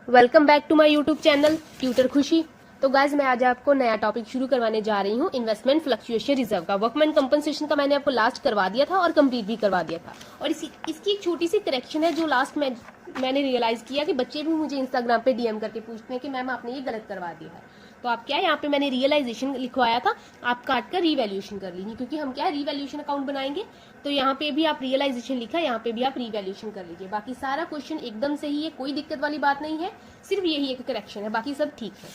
Welcome back to my YouTube channel tutor Khushi. तो guys मैं आज आपको नया टॉपिक शुरू करवाने जा रही हूँ, इन्वेस्टमेंट फ्लक्चुएशन रिजर्व का। वर्कमैन कंपनसेशन का मैंने आपको लास्ट करवा दिया था और कंप्लीट भी करवा दिया था। और इसकी एक छोटी सी करेक्शन है जो लास्ट में मैंने रियलाइज किया कि बच्चे भी मुझे इंस्टाग्राम पे डीएम करके पूछते हैं कि मैम आपने ये गलत करवा दिया है। तो आप क्या है, यहाँ पे मैंने रियलाइजेशन लिखवाया था, आप काट कर रिवैल्यूएशन कर लीजिए, क्योंकि हम क्या है रिवैल्यूएशन अकाउंट बनाएंगे। तो यहाँ पे भी आप रियलाइजेशन लिखा, यहाँ पे भी आप रिवैल्यूएशन कर लीजिए। बाकी सारा क्वेश्चन एकदम सही है, कोई दिक्कत वाली बात नहीं है, सिर्फ यही एक करेक्शन है, बाकी सब ठीक है।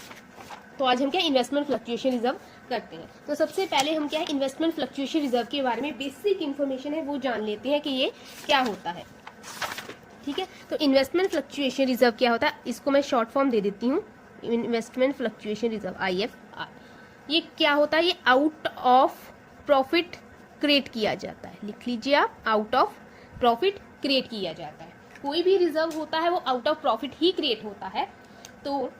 तो आज हम क्या इन्वेस्टमेंट फ्लक्चुएशन रिजर्व करते हैं। तो सबसे पहले हम क्या है इन्वेस्टमेंट फ्लक्चुएशन रिजर्व के बारे में बेसिक इन्फॉर्मेशन है वो जान लेते हैं कि ये क्या होता है। ठीक है, तो इन्वेस्टमेंट फ्लक्चुएशन रिजर्व क्या होता है, इसको मैं शॉर्ट फॉर्म दे देती हूँ, इन्वेस्टमेंट फ्लक्चुएशन रिजर्व IFR। ये क्या होता है, ये आउट ऑफ प्रॉफिट क्रिएट किया जाता है। लिख लीजिए आप, आउट ऑफ प्रॉफिट क्रिएट किया जाता है। कोई भी रिजर्व होता है वो out of profit he create होता है। तो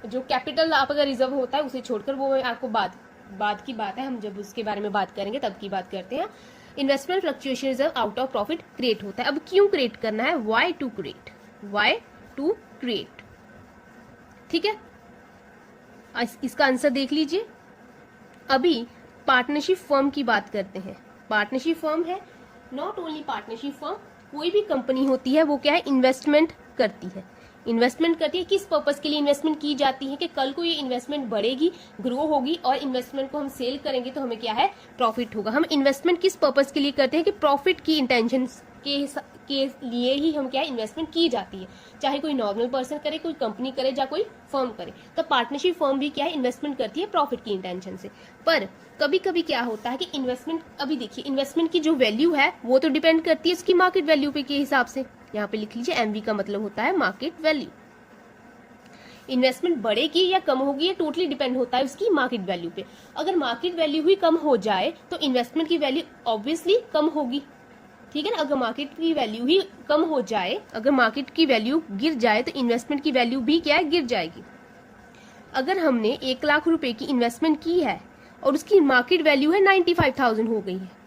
जो कैपिटल आप अगर रिजर्व होता है उसे छोड़कर, वो आपको बाद की बात है, हम जब उसके बारे में बात करेंगे तब की बात करते हैं। Investment fluctuation reserve out of profit create होता है। अब क्यों क्रिएट करना है, वाई टू क्रिएट। ठीक है, इसका आंसर देख लीजिए। अभी पार्टनरशिप फर्म की बात करते हैं। पार्टनरशिप फर्म है, नॉट ओनली पार्टनरशिप फर्म, कोई भी कंपनी होती है वो क्या है इन्वेस्टमेंट करती है। इन्वेस्टमेंट करती है, किस पर्पस के लिए इन्वेस्टमेंट की जाती है कि कल को ये इन्वेस्टमेंट बढ़ेगी, ग्रो होगी और इन्वेस्टमेंट को हम सेल करेंगे तो हमें क्या है प्रॉफिट होगा। हम इन्वेस्टमेंट किस पर्पस के लिए करते हैं कि प्रॉफिट की इंटेंशन के लिए ही हम क्या इन्वेस्टमेंट की जाती है, चाहे कोई नॉर्मल पर्सन करे, कोई कंपनी करे या कोई फर्म करे। तो पार्टनरशिप फर्म भी क्या है इन्वेस्टमेंट करती है प्रॉफिट की इंटेंशन से। पर कभी कभी क्या होता है कि इन्वेस्टमेंट, अभी देखिए इन्वेस्टमेंट की जो वैल्यू है वो तो डिपेंड करती है उसकी मार्केट वैल्यू पे के हिसाब से। यहाँ पे लिख लीजिए MV का मतलब होता है मार्केट वैल्यू। इन्वेस्टमेंट बढ़ेगी या कम होगी ये टोटली डिपेंड होता है उसकी मार्केट वैल्यू पे। अगर मार्केट वैल्यू ही कम हो जाए तो इन्वेस्टमेंट की वैल्यू ऑब्वियसली कम होगी। ठीक है ना, अगर मार्केट की वैल्यू ही कम हो जाए, अगर मार्केट की वैल्यू गिर जाए तो इन्वेस्टमेंट की वैल्यू भी क्या है गिर जाएगी। अगर हमने 1 लाख रुपए की इन्वेस्टमेंट की है और उसकी मार्केट वैल्यू है 95,000 हो गई है,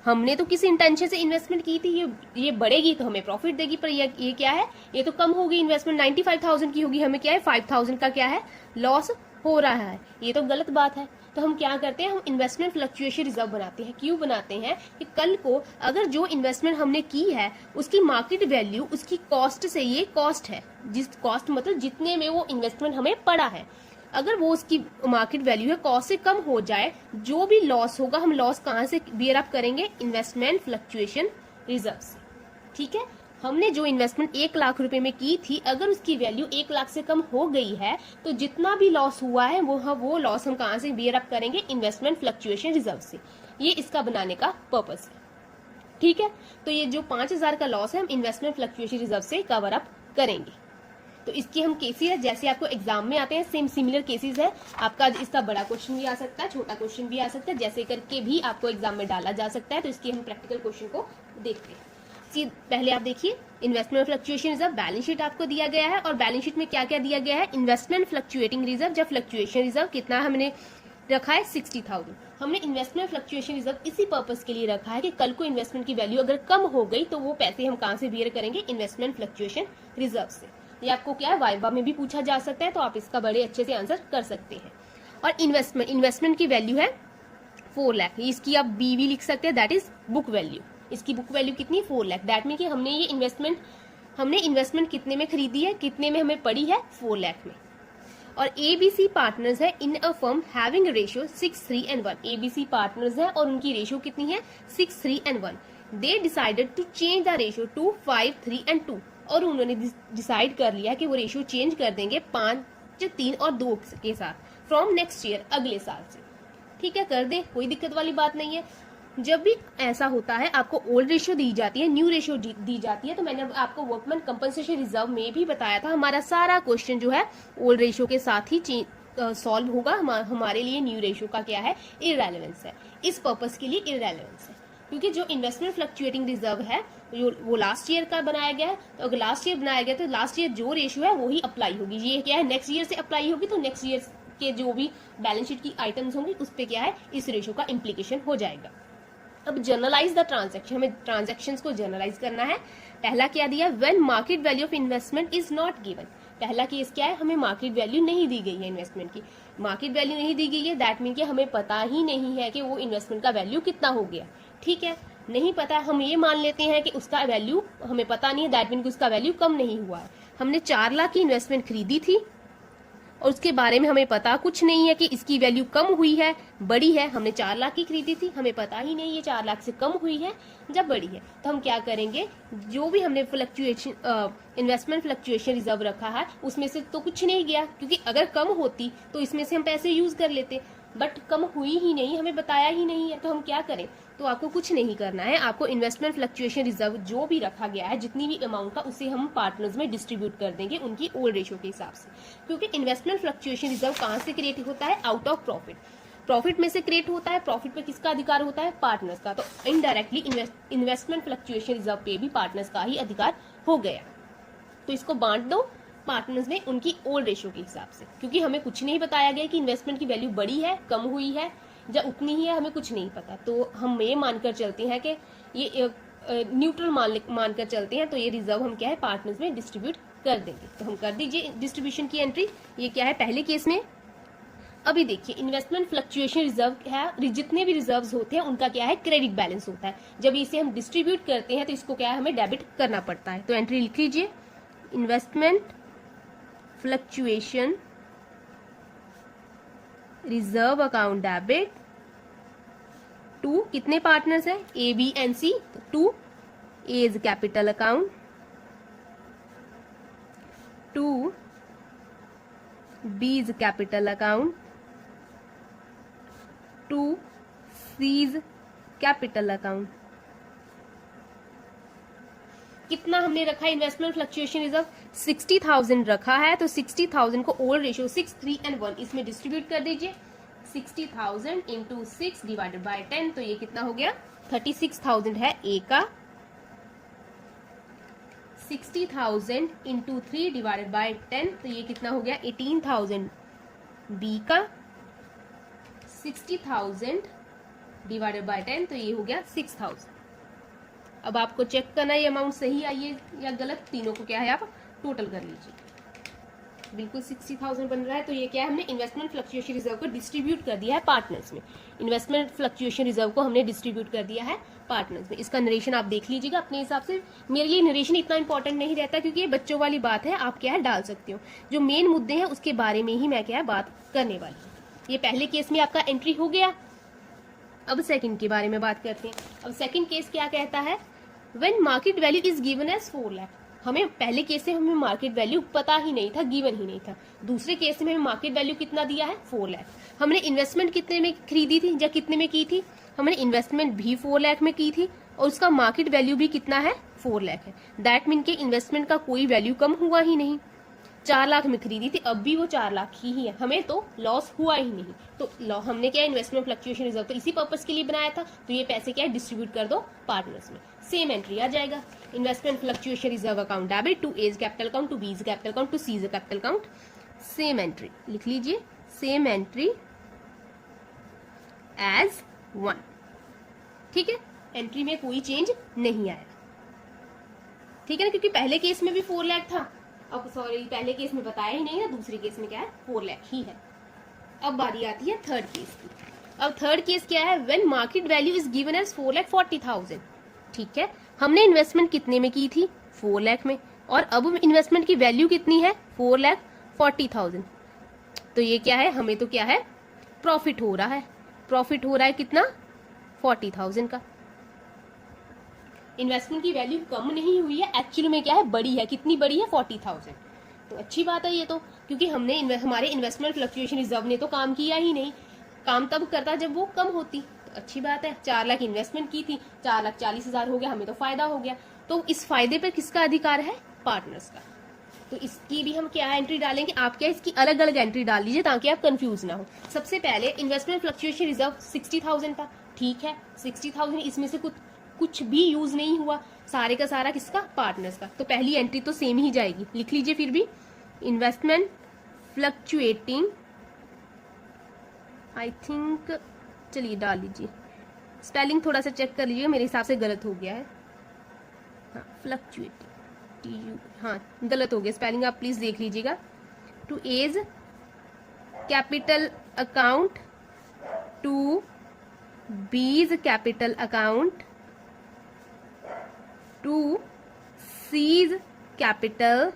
हमने तो किसी इंटेंशन से इन्वेस्टमेंट की थी, ये बढ़ेगी तो हमें प्रॉफिट देगी, पर ये क्या है, ये तो कम होगी, इन्वेस्टमेंट 95,000 की होगी, हमें क्या है 5,000 का क्या है लॉस हो रहा है। ये तो गलत बात है। तो हम क्या करते हैं, हम इन्वेस्टमेंट फ्लक्चुएशन रिजर्व बनाते हैं। क्यों बनाते हैं कि कल को अगर जो इन्वेस्टमेंट हमने की है उसकी मार्केट वैल्यू उसकी कॉस्ट से, ये कॉस्ट है, जिस कॉस्ट मतलब जितने में वो इन्वेस्टमेंट हमें पड़ा है, अगर वो उसकी मार्केट वैल्यू है कॉस्ट से कम हो जाए, जो भी लॉस होगा हम लॉस कहां से बियर अप करेंगे, इन्वेस्टमेंट फ्लक्चुएशन रिजर्व से। ठीक है, हमने जो इन्वेस्टमेंट 1 लाख रुपए में की थी, अगर उसकी वैल्यू 1 लाख से कम हो गई है तो जितना भी लॉस हुआ है वो लॉस हम कहां से बियर अप करेंगे, इन्वेस्टमेंट फ्लक्चुएशन रिजर्व से। ये इसका बनाने का पर्पस है। ठीक है, तो ये जो 5,000 का लॉस है हम इन्वेस्टमेंट फ्लक्चुएशन रिजर्व से कवर अप करेंगे। तो इसकी हम केसेस है, जैसे आपको एग्जाम में आते हैं सेम सिमिलर केसेस है। आपका इसका बड़ा क्वेश्चन भी आ सकता है, छोटा क्वेश्चन भी आ सकता है, जैसे करके भी आपको एग्जाम में डाला जा सकता है। तो इसकी हम प्रैक्टिकल क्वेश्चन को देखते हैं। पहले आप देखिए, investment fluctuation reserve balance sheet आपको दिया गया है और बैलेंस शीट में क्या क्या दिया गया है, इन्वेस्टमेंट फ्लक्चुएटिंग रिजर्व या फ्लक्चुएशन रिजर्व कितना हमने रखा है 60,000। हमने इन्वेस्टमेंट फ्लक्चुएशन रिजर्व इसी पर्पस के लिए रखा है कि कल को इन्वेस्टमेंट की वैल्यू अगर कम हो गई तो वो पैसे हम कहां से बियर करेंगे, इन्वेस्टमेंट फ्लक्चुएशन रिजर्व से। ये आपको क्या है वाइवा में भी पूछा जा सकता है, तो आप इसका बड़े अच्छे से आंसर कर सकते हैं। और इन्वेस्टमेंट की वैल्यू है 4 लाख, इसकी आप BV लिख सकते हैं, दैट इज बुक वैल्यू। इसकी बुक वैल्यू कितनी 4 लाख, दैट मीन कि हमने इन्वेस्टमेंट कितने में खरीदी है, कितने में हमें पड़ी है 4 लाख में। और ABC पार्टनर्स है in a firm having ratio 6, 3 and 1। ABC partners है और उनकी रेशियो कितनी है 6, 3 and 1। They decided to change the ratio to 5, 3 and 2। और उन्होंने डिसाइड कर लिया कि वो रेशियो चेंज कर देंगे 5, 3 और 2 के साथ फ्रॉम नेक्स्ट ईयर, अगले साल से। ठीक है, कर दे, कोई दिक्कत वाली बात नहीं है। जब भी ऐसा होता है आपको ओल्ड रेशियो दी जाती है, न्यू रेशियो दी जाती है। तो मैंने आपको वर्कमैन कंपनसेशन रिजर्व में भी बताया था, हमारा सारा क्वेश्चन जो है ओल्ड रेशियो के साथ ही सॉल्व होगा। हमारे लिए न्यू रेशियो का क्या है इररेलेवेंस है, इस पर्पस के लिए इररेलेवेंस है, क्योंकि जो इन्वेस्टमेंट फ्लक्चुएटिंग रिजर्व है वो लास्ट ईयर का बनाया गया है। तो अगर लास्ट ईयर बनाया गया तो लास्ट ईयर जो रेशियो है वो ही अप्लाई होगी। ये क्या है नेक्स्ट ईयर से अप्लाई होगी, तो नेक्स्ट ईयर के जो भी बैलेंस शीट की आइटम्स होंगी उस पर क्या है इस रेशियो का इम्प्लीकेशन हो जाएगा। अब जनरलाइज द ट्रांजैक्शन, हमें ट्रांजैक्शंस को जनरलाइज करना है। पहला क्या दिया, when market value of investment is not given. पहला केस क्या है, हमें मार्केट वैल्यू नहीं दी गई है इन्वेस्टमेंट की, मार्केट वैल्यू नहीं दी गई है, दैट मीन कि हमें पता ही नहीं है कि वो इन्वेस्टमेंट का वैल्यू कितना हो गया। ठीक है, नहीं पता, हम ये मान लेते हैं कि उसका वैल्यू हमें पता नहीं है, दैट मीन कि उसका वैल्यू कम नहीं हुआ है। हमने 4 लाख की इन्वेस्टमेंट खरीदी थी और उसके बारे में हमें पता कुछ नहीं है कि इसकी वैल्यू कम हुई है बड़ी है। हमने 4 लाख की खरीदी थी, हमें पता ही नहीं ये 4 लाख से कम हुई है जब बड़ी है, तो हम क्या करेंगे, जो भी हमने फ्लक्चुएशन इन्वेस्टमेंट फ्लक्चुएशन रिजर्व रखा है उसमें से तो कुछ नहीं गया, क्योंकि अगर कम होती तो इसमें से हम पैसे यूज कर लेते, बट कम हुई ही नहीं, हमें बताया ही नहीं है, तो हम क्या करें। तो आपको कुछ नहीं करना है, आपको इन्वेस्टमेंट फ्लक्चुएशन रिजर्व जो भी रखा गया है, जितनी भी अमाउंट का, उसे हम पार्टनर्स में डिस्ट्रीब्यूट कर देंगे उनकी ओल्ड रेशियो के हिसाब से। क्योंकि इन्वेस्टमेंट फ्लक्चुएशन रिजर्व कहाँ से क्रिएट होता है, आउट ऑफ प्रॉफिट, प्रॉफिट में से क्रिएट होता है। प्रॉफिट पे किसका अधिकार होता है, पार्टनर्स का, तो इनडायरेक्टली इन्वेस्टमेंट फ्लक्चुएशन रिजर्व पे भी पार्टनर्स का ही अधिकार हो गया। तो इसको बांट दो पार्टनर्स में उनकी ओल्ड रेशियो के हिसाब से, क्योंकि हमें कुछ नहीं बताया गया कि इन्वेस्टमेंट की वैल्यू बढ़ी है, कम हुई है या उतनी ही है, हमें कुछ नहीं पता। तो हम ये मानकर चलते हैं कि ये न्यूट्रल मानकर चलते हैं, तो ये रिजर्व हम क्या है पार्टनर्स में डिस्ट्रीब्यूट कर देंगे। तो हम कर दीजिए डिस्ट्रीब्यूशन की एंट्री। ये क्या है पहले केस में, अभी देखिए इन्वेस्टमेंट फ्लक्चुएशन रिजर्व है, जितने भी रिजर्व्स होते हैं उनका क्या है क्रेडिट बैलेंस होता है। जब इसे हम डिस्ट्रीब्यूट करते हैं तो इसको क्या है हमें डेबिट करना पड़ता है। तो एंट्री लिख लीजिए, investment fluctuation reserve account debit to, कितने पार्टनर्स है, A B and C, to A is capital account, to B is capital account, to C is capital account. कितना हमने रखा है इन्वेस्टमेंट फ्लक्चुएशन रिजर्व, 60,000 रखा है, तो 60,000 को ओल्ड रेशियो 6, 3 एंड 1 इसमें डिस्ट्रीब्यूट कर दीजिए। 60,000 इंटू 6 डिवाइडेड बाय 10, तो ये कितना हो गया, 36,000 है ए का, 60,000 इंटू 3 डिवाइडेड बाय 10, तो ये कितना हो गया 18,000 बी का, 60,000 डिवाइडेड बाय 10, तो ये हो गया 6,000। अब आपको चेक करना है ये अमाउंट सही आई है या गलत, तीनों को क्या है आप टोटल कर लीजिए। बिल्कुल 60,000 बन रहा है, तो ये क्या है हमने इन्वेस्टमेंट फ्लक्चुएशन रिजर्व को डिस्ट्रीब्यूट कर दिया है पार्टनर्स में। इन्वेस्टमेंट फ्लक्चुएशन रिजर्व को हमने डिस्ट्रीब्यूट कर दिया है पार्टनर्स में। इसका नरेशन आप देख लीजिएगा अपने हिसाब से, मेरे लिए नरेशन इतना इंपॉर्टेंट नहीं रहता क्योंकि ये बच्चों वाली बात है, आप क्या है डाल सकते हो, जो मेन मुद्दे हैं उसके बारे में ही मैं क्या है बात करने वाली हूँ। ये पहले केस में आपका एंट्री हो गया। अब सेकंड के बारे में बात करते हैं। अब सेकंड केस क्या कहता है, when market value is given as 4 lakh. हमें पहले केस से हमें मार्केट वैल्यू पता ही नहीं था, गिवन ही नहीं था। दूसरे केस में हमें मार्केट वैल्यू कितना दिया है 4 लाख। हमने इन्वेस्टमेंट कितने में खरीदी थी या कितने में की थी, हमने इन्वेस्टमेंट भी 4 लाख में की थी और उसका मार्केट वैल्यू भी कितना है 4 लाख है। दैट मीन के इन्वेस्टमेंट का कोई वैल्यू कम हुआ ही नहीं। 4 लाख में खरीदी थी, अब भी वो 4 लाख ही है, हमें तो लॉस हुआ ही नहीं। तो हमने क्या इन्वेस्टमेंट फ्लक्चुएशन रिजर्व तो इसी पर्पस के लिए बनाया था, तो ये पैसे क्या है डिस्ट्रीब्यूट कर दो पार्टनर्स में। सेम एंट्री आ जाएगा, investment fluctuation reserve account debit to A capital account, to B capital account, to C capital account. Same entry लिख लीजिए, सेम एंट्री एज 1। ठीक है, एंट्री में कोई चेंज नहीं आया, ठीक है ना, क्योंकि पहले केस में भी 4 लाख था। अब सॉरी पहले केस में बताया ही नहीं ना, दूसरे केस में क्या है 4 लाख ही है। अब बारी आती है थर्ड केस की। अब थर्ड केस क्या है, when market value is given as 4,40,000। ठीक है, हमने इन्वेस्टमेंट कितने में की थी 4 लाख में, और अब इन्वेस्टमेंट की वैल्यू कितनी है 4,40,000। तो ये क्या है, हमें तो क्या है प्रॉफिट हो रहा है। प्रॉफिट हो रहा है कितना 40,000 का। इन्वेस्टमेंट की वैल्यू कम नहीं हुई है, एक्चुअली में क्या है बड़ी है। कितनी बड़ी है 40,000। तो अच्छी बात है ये तो, क्योंकि हमने हमारे इन्वेस्टमेंट फ्लक्चुएशन रिजर्व ने तो काम किया ही नहीं। काम तब करता जब वो कम होती, तो अच्छी बात है। 4 लाख इन्वेस्टमेंट की थी, 4,40,000 हो गया, हमें तो फायदा हो गया। तो इस फायदे पर किसका अधिकार है, पार्टनर्स का। तो इसकी भी हम क्या एंट्री डालेंगे, आप क्या इसकी अलग अलग एंट्री डाल लीजिए ताकि आप कंफ्यूज ना हो। सबसे पहले इन्वेस्टमेंट फ्लक्चुएशन रिजर्व 60,000 था, ठीक है 60,000, इसमें से कुछ भी यूज नहीं हुआ, सारे का सारा किसका, पार्टनर्स का। तो पहली एंट्री तो सेम ही जाएगी, लिख लीजिए फिर भी, इन्वेस्टमेंट फ्लक्चुएटिंग, आई थिंक चलिए डाल लीजिए स्पेलिंग थोड़ा सा चेक कर लीजिए, मेरे हिसाब से गलत हो गया है। हाँ, फ्लक्चुएटिंग, हाँ गलत हो गया स्पेलिंग, आप प्लीज देख लीजिएगा। To A's capital account, to B's capital account, to C's capital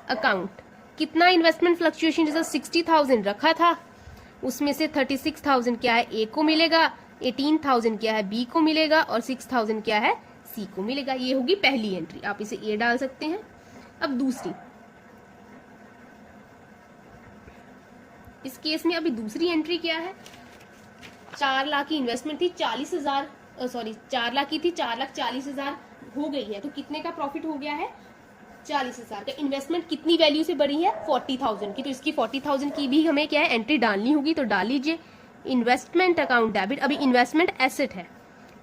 account. कितना इन्वेस्टमेंट फ्लक्चुएशन जैसा 60,000 रखा था, उसमें से 36,000 क्या है ए को मिलेगा, 18,000 क्या है बी को मिलेगा, और 6,000 क्या है सी को मिलेगा। ये होगी पहली एंट्री, आप इसे ए डाल सकते हैं। अब दूसरी, इस केस में अभी दूसरी एंट्री क्या है, 4 लाख की इन्वेस्टमेंट थी, 40,000 सॉरी 4 लाख की थी, 4,40,000 हो गई है, तो कितने का प्रॉफिट हो गया है 40,000 का। इन्वेस्टमेंट कितनी वैल्यू से बढ़ी है 40,000 की, तो इसकी 40,000 की भी हमें क्या है एंट्री डालनी होगी, तो डाल लीजिए इन्वेस्टमेंट अकाउंट डेबिट। अभी इन्वेस्टमेंट एसेट है,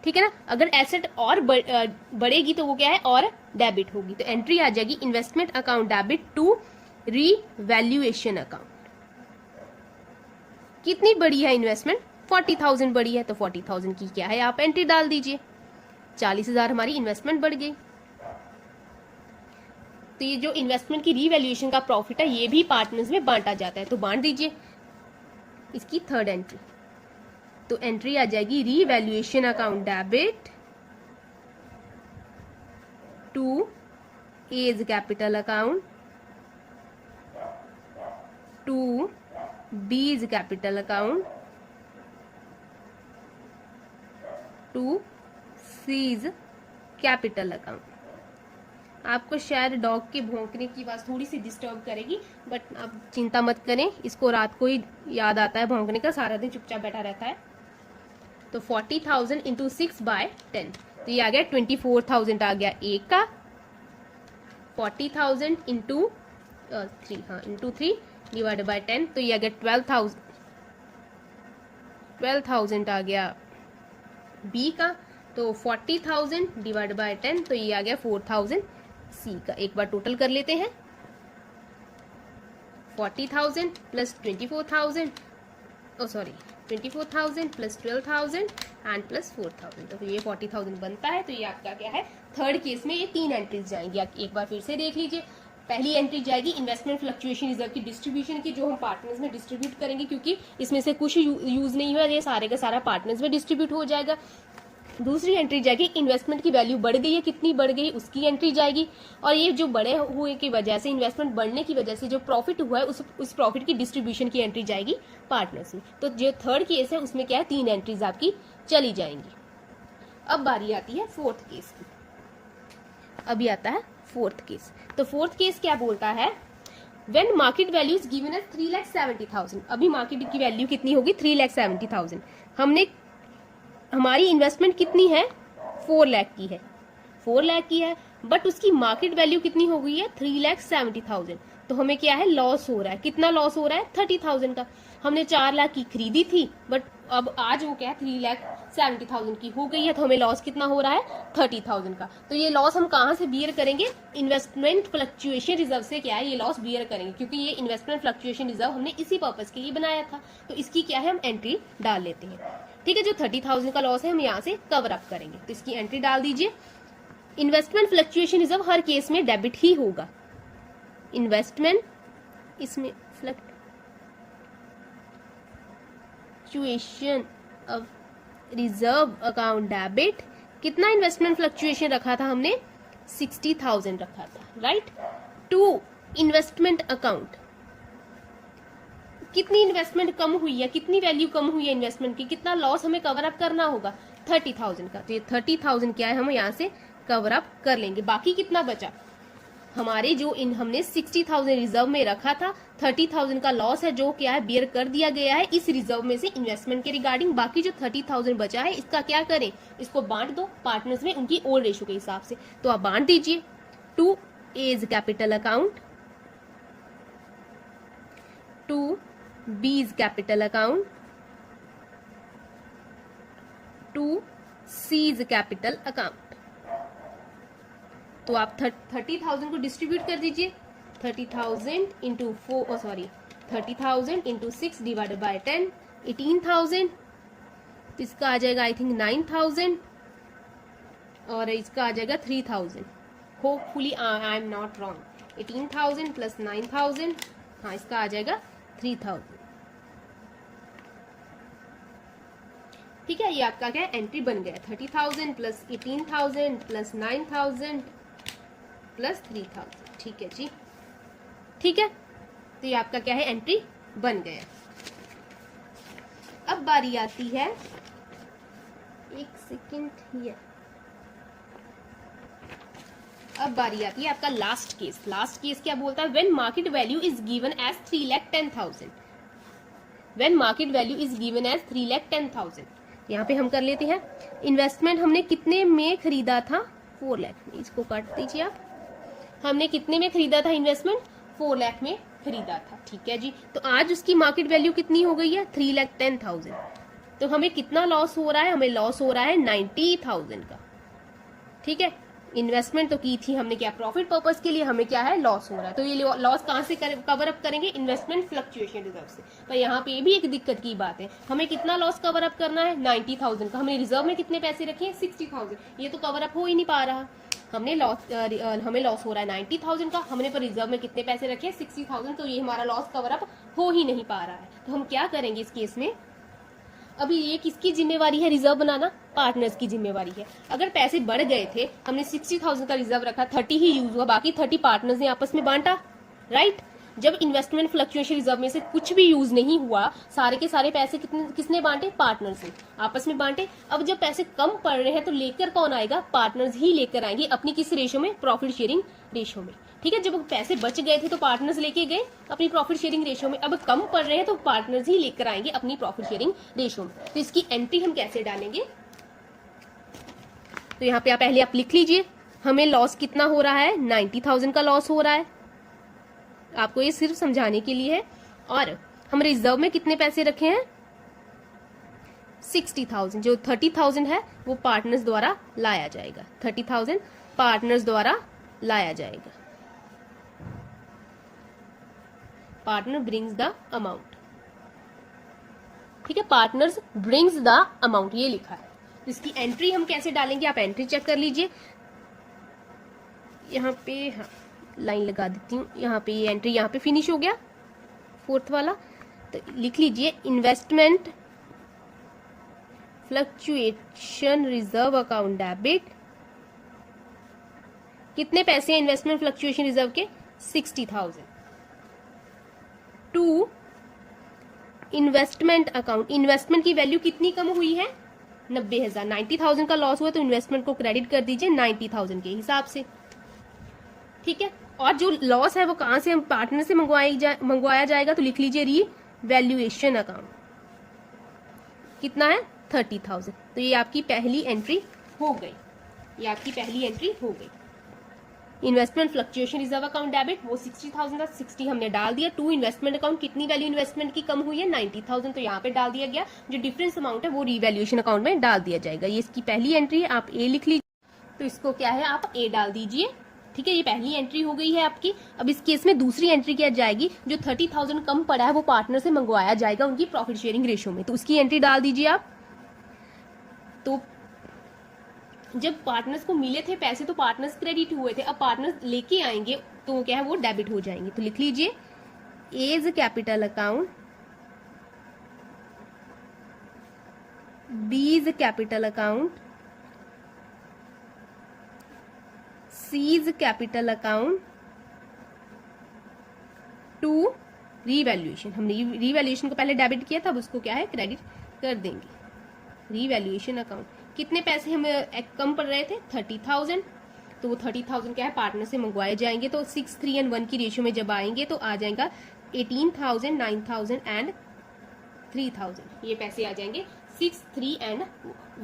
ठीक है ना, अगर एसेट और बढ़ेगी तो वो क्या है और डेबिट होगी, तो एंट्री आ जाएगी investment account debit to revaluation account. कितनी बड़ी है इन्वेस्टमेंट 40,000 बड़ी है, तो 40,000 की क्या है आप एंट्री डाल दीजिए, 40,000 हमारी इन्वेस्टमेंट बढ़ गई। तो ये जो इन्वेस्टमेंट की रीवैल्यूएशन का प्रॉफिट है ये भी पार्टनर्स में बांटा जाता है, तो बांट दीजिए इसकी थर्ड एंट्री। तो एंट्री आ जाएगी revaluation account debit to A's capital account, to B's capital account, to C's capital account. आपको शायद डॉग के भौंकने की आवाज थोड़ी सी डिस्टर्ब करेगी, बट आप चिंता मत करें, इसको रात को ही याद आता है भौंकने का, सारा दिन चुपचाप बैठा रहता है। तो 40,000 इंटू 6/10, तो ये आ गया 24,000 आ गया एक का, 40,000 इंटू 3, हाँ इंटू 3 डिवाइड बाय 10, तो ये आ गया 12,000 आ गया बी का, तो 40,000 डिवाइड बाय 10, तो ये आ गया 4,000 सी का। एक बार टोटल कर लेते हैं, 40,000 plus 24,000, oh sorry 24,000 plus 12,000 and plus 4,000, तो ये 40,000 बनता है। तो ये आपका क्या है थर्ड केस में ये 3 एंट्रीज जाएंगी। आप एक बार फिर से देख लीजिए, पहली एंट्री जाएगी इन्वेस्टमेंट फ्लक्चुएशन रिजर्व की डिस्ट्रीब्यूशन की, जो हम पार्टनर्स में डिस्ट्रीब्यूट करेंगे, क्योंकि इसमें से कुछ यूज नहीं हुआ, ये सारे का सारा पार्टनर्स में डिस्ट्रीब्यूट हो जाएगा। दूसरी एंट्री जाएगी इन्वेस्टमेंट की वैल्यू बढ़ गई है, कितनी बढ़ गई उसकी एंट्री जाएगी, और ये जो बड़े हुए की वजह से इन्वेस्टमेंट बढ़ने की वजह से जो प्रॉफिट हुआ है उस प्रॉफिट की डिस्ट्रीब्यूशन की एंट्री जाएगी पार्टनर्स में। तो जो थर्ड केस है उसमें क्या है 3 एंट्रीज आपकी चली जाएंगी। अब बारी आती है फोर्थ केस की। अभी आता है फोर्थ केस। तो फोर्थ केस क्या बोलता है, when market value is given as 3,70,000। अभी मार्केट की वैल्यू कितनी होगी 3,70,000। हमने हमारी इन्वेस्टमेंट कितनी है 4 लाख की है, 4 लाख की है, बट उसकी मार्केट वैल्यू कितनी हो गई है 3,70,000। तो हमें क्या है लॉस हो रहा है, कितना लॉस हो रहा है 30,000 का। हमने 4 लाख की खरीदी थी, बट अब आज वो क्या है 3,70,000 की हो गई है, तो हमें लॉस कितना हो रहा है 30,000 का। तो ये लॉस हम कहाँ से बियर करेंगे, इन्वेस्टमेंट फ्लक्चुएशन रिजर्व से क्या है ये लॉस बियर करेंगे, क्योंकि ये इन्वेस्टमेंट फ्लक्चुएशन रिजर्व हमने इसी पर्पज के लिए बनाया था। तो इसकी क्या है हम एंट्री डाल लेते हैं, ठीक है। जो 30,000 का लॉस है हम यहाँ से कवर अप करेंगे, तो इसकी एंट्री डाल दीजिए। इन्वेस्टमेंट फ्लक्चुएशन रिजर्व हर केस में डेबिट ही होगा, इन्वेस्टमेंट इसमें fluctuation of reserve account debit. कितना इन्वेस्टमेंट फ्लक्चुएशन रखा था हमने 60,000 रखा था, राइट। टू इन्वेस्टमेंट अकाउंट, कितनी इन्वेस्टमेंट कम हुई है, कितनी वैल्यू कम हुई है इन्वेस्टमेंट की, कितना लॉस हमें कवर अप करना होगा 30,000 का। तो ये 30,000 क्या है हम यहाँ से कवर अप कर लेंगे। बाकी कितना बचा हमारे जो हमने 60,000 रिजर्व में रखा था, 30,000 का लॉस है जो क्या है बियर कर दिया गया है इस रिजर्व में से इन्वेस्टमेंट के रिगार्डिंग। बाकी जो 30,000 बचा है इसका क्या करें, इसको बांट दो पार्टनर्स में उनकी ओल्ड रेशो के हिसाब से। तो आप बांट दीजिए to A's capital account, to B's capital account, to C's capital account. तो आप 30,000 को डिस्ट्रीब्यूट कर दीजिए, 30,000 इंटू 30,000 इंटू 6 डिवाइडेड बाय 10, 18,000। तो इसका आ जाएगा आई थिंक 9000 और इसका आ जाएगा 3000। Hopefully I am not wrong. 18,000 plus 9,000, हाँ इसका आ जाएगा 3000। ठीक है, ये आपका क्या एंट्री बन गया। 30,000 प्लस 18,000 प्लस 9,000 प्लस 3,000। ठीक है जी, ठीक है, तो ये आपका क्या है एंट्री बन गया। अब बारी आती है, एक सेकेंड हियर, अब बारी आती है आपका लास्ट केस। लास्ट केस क्या बोलता है? When market value is given as 3,10,000। When market value is given as 3,10,000, यहाँ पे हम कर लेते हैं। इन्वेस्टमेंट हमने कितने में खरीदा था? 4 लाख में। इसको काट दीजिए आप। हमने कितने में खरीदा था इन्वेस्टमेंट? 4 लाख में खरीदा था। ठीक है जी, तो आज उसकी मार्केट वैल्यू कितनी हो गई है? 3,10,000। तो हमें कितना लॉस हो रहा है? हमें लॉस हो रहा है 90,000 का। ठीक है, इन्वेस्टमेंट तो की थी हमने, क्या प्रॉफिट पर्पस के लिए, हमें क्या है लॉस हो रहा है। तो ये लॉस कहां से कवर अप करेंगे? इन्वेस्टमेंट फ्लक्चुएशन रिजर्व से। पर यहाँ पे भी एक दिक्कत की बात है, हमें कितना लॉस कवर अप करना है? 90,000 का। हमने रिजर्व में कितने पैसे रखे हैं? 60,000। ये तो कवर अप हो ही नहीं पा रहा। हमें लॉस हो रहा है 90,000 का, हमने पर रिजर्व में कितने पैसे रखे हैं? 60,000। तो ये हमारा लॉस कवर अप हो ही नहीं पा रहा है। तो हम क्या करेंगे इस केस में? अभी ये किसकी जिम्मेवारी है रिजर्व बनाना? पार्टनर्स की जिम्मेवारी है। अगर पैसे बढ़ गए थे, हमने 60,000 का रिजर्व रखा, 30 ही यूज हुआ, बाकी 30 पार्टनर्स ने आपस में बांटा, राइट। जब इन्वेस्टमेंट फ्लक्चुएशन रिजर्व में से कुछ भी यूज नहीं हुआ, सारे के सारे पैसे किसने बांटे? पार्टनर्स ने आपस में बांटे। अब जब पैसे कम पड़ रहे हैं तो लेकर कौन आएगा? पार्टनर्स ही लेकर आएंगे। अपनी किस रेशो में? प्रॉफिट शेयरिंग रेशो में। ठीक है, जब पैसे बच गए थे तो पार्टनर्स लेके गए अपनी प्रॉफिट शेयरिंग रेशो में। अब कम पड़ रहे हैं तो पार्टनर्स ही लेकर आएंगे अपनी प्रॉफिट शेयरिंग रेशो में। तो इसकी एंट्री हम कैसे डालेंगे? तो यहाँ पे पहले आप लिख लीजिए, हमें लॉस कितना हो रहा है? 90,000 का लॉस हो रहा है। आपको ये सिर्फ समझाने के लिए है। और हम रिजर्व में कितने पैसे रखे हैं? 60,000। जो 30,000 है वो पार्टनर्स द्वारा लाया जाएगा। 30,000 पार्टनर्स द्वारा लाया जाएगा। Partner brings the amount. ठीक है, पार्टनर्स ब्रिंग्स द अमाउंट, ये लिखा है। तो इसकी एंट्री हम कैसे डालेंगे? आप एंट्री चेक कर लीजिए। यहाँ पे हाँ लाइन लगा देती हूँ। यहाँ पे ये एंट्री यहाँ पे फिनिश हो गया, 4th वाला। तो लिख लीजिए investment fluctuation reserve account debit. कितने पैसे हैं इन्वेस्टमेंट फ्लक्चुएशन रिजर्व के? 60,000 टू इन्वेस्टमेंट अकाउंट। इन्वेस्टमेंट की वैल्यू कितनी कम हुई है? 90,000। 90,000 का लॉस हुआ तो इन्वेस्टमेंट को क्रेडिट कर दीजिए 90,000 के हिसाब से। ठीक है, और जो लॉस है वो कहां से? हम पार्टनर से मंगवाया जाएगा। तो लिख लीजिए री वैल्यूएशन अकाउंट। कितना है? 30,000। तो ये आपकी पहली एंट्री हो गई। ये आपकी पहली एंट्री हो गई। Investment fluctuation reserve account debit, वो 60,000 था, 60 हमने डाल दिया। टू इन्वेस्टमेंट अकाउंट, कितनी वैल्यू इन्वेस्टमेंट की कम हुई है? 90,000। तो यहाँ पे डाल दिया गया। जो डिफरेंस अमाउंट है वो रीवैल्यूएशन अकाउंट में डाल दिया जाएगा। ये इसकी पहली एंट्री है। आप ए लिख लीजिए। तो इसको क्या है? आप ए डाल दीजिए। ठीक है, ये पहली एंट्री हो गई है आपकी। अब इस केस में दूसरी एंट्री क्या जाएगी? जो 30,000 कम पड़ा है वो पार्टनर से मंगवाया जाएगा उनकी प्रॉफिट शेयरिंग रेशो में। तो उसकी एंट्री डाल दीजिए आप। तो जब पार्टनर्स को मिले थे पैसे तो पार्टनर्स क्रेडिट हुए थे, अब पार्टनर्स लेके आएंगे तो क्या है वो डेबिट हो जाएंगे। तो लिख लीजिए A is capital account, B is capital account, C is capital account, to revaluation. हमने रीवैल्यूएशन को पहले डेबिट किया था, अब उसको क्या है क्रेडिट कर देंगे। रीवैल्यूएशन अकाउंट, कितने पैसे हमें कम पड़ रहे थे? 30,000। तो वो 30,000 क्या है पार्टनर से मंगवाए जाएंगे। तो 6, 3 and 1 की रेशियो में जब आएंगे तो आ जाएगा 18,000, 9,000 एंड 3,000। ये पैसे आ जाएंगे 6, 3 and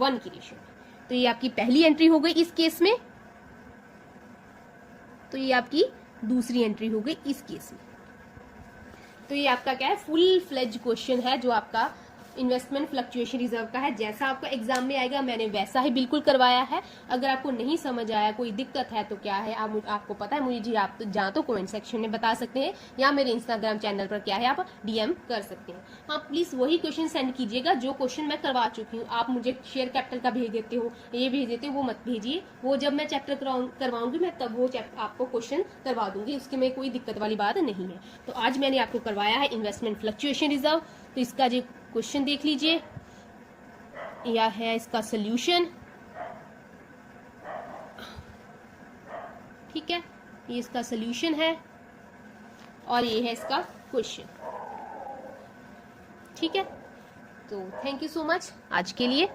1 की रेशियो में। तो ये आपकी पहली एंट्री हो गई इस केस में। तो ये आपकी दूसरी एंट्री हो गई इस केस में। तो ये आपका क्या है फुल फ्लेज क्वेश्चन है जो आपका इन्वेस्टमेंट फ्लक्चुएशन रिजर्व का है। जैसा आपका एग्जाम में आएगा मैंने वैसा ही बिल्कुल करवाया है। अगर आपको नहीं समझ आया, कोई दिक्कत है तो क्या है, आपको पता है मुझे, आप जहाँ तो कमेंट सेक्शन में बता सकते हैं या मेरे इंस्टाग्राम चैनल पर क्या है आप डीएम कर सकते हैं। हाँ प्लीज वही क्वेश्चन सेंड कीजिएगा जो क्वेश्चन मैं करवा चुकी हूँ। आप मुझे शेयर कैपिटल का भेज देते हो, ये भेज देते हो, वो मत भेजिए। वो जब मैं चैप्टर करवाऊंगी मैं तब वो आपको क्वेश्चन करवा दूंगी, उसके में कोई दिक्कत वाली बात नहीं है। तो आज मैंने आपको करवाया है इन्वेस्टमेंट फ्लक्चुएशन रिजर्व। तो इसका जो क्वेश्चन देख लीजिए, यह है इसका सॉल्यूशन। ठीक है, ये इसका सॉल्यूशन है और ये है इसका क्वेश्चन। ठीक है, तो थैंक यू सो मच आज के लिए।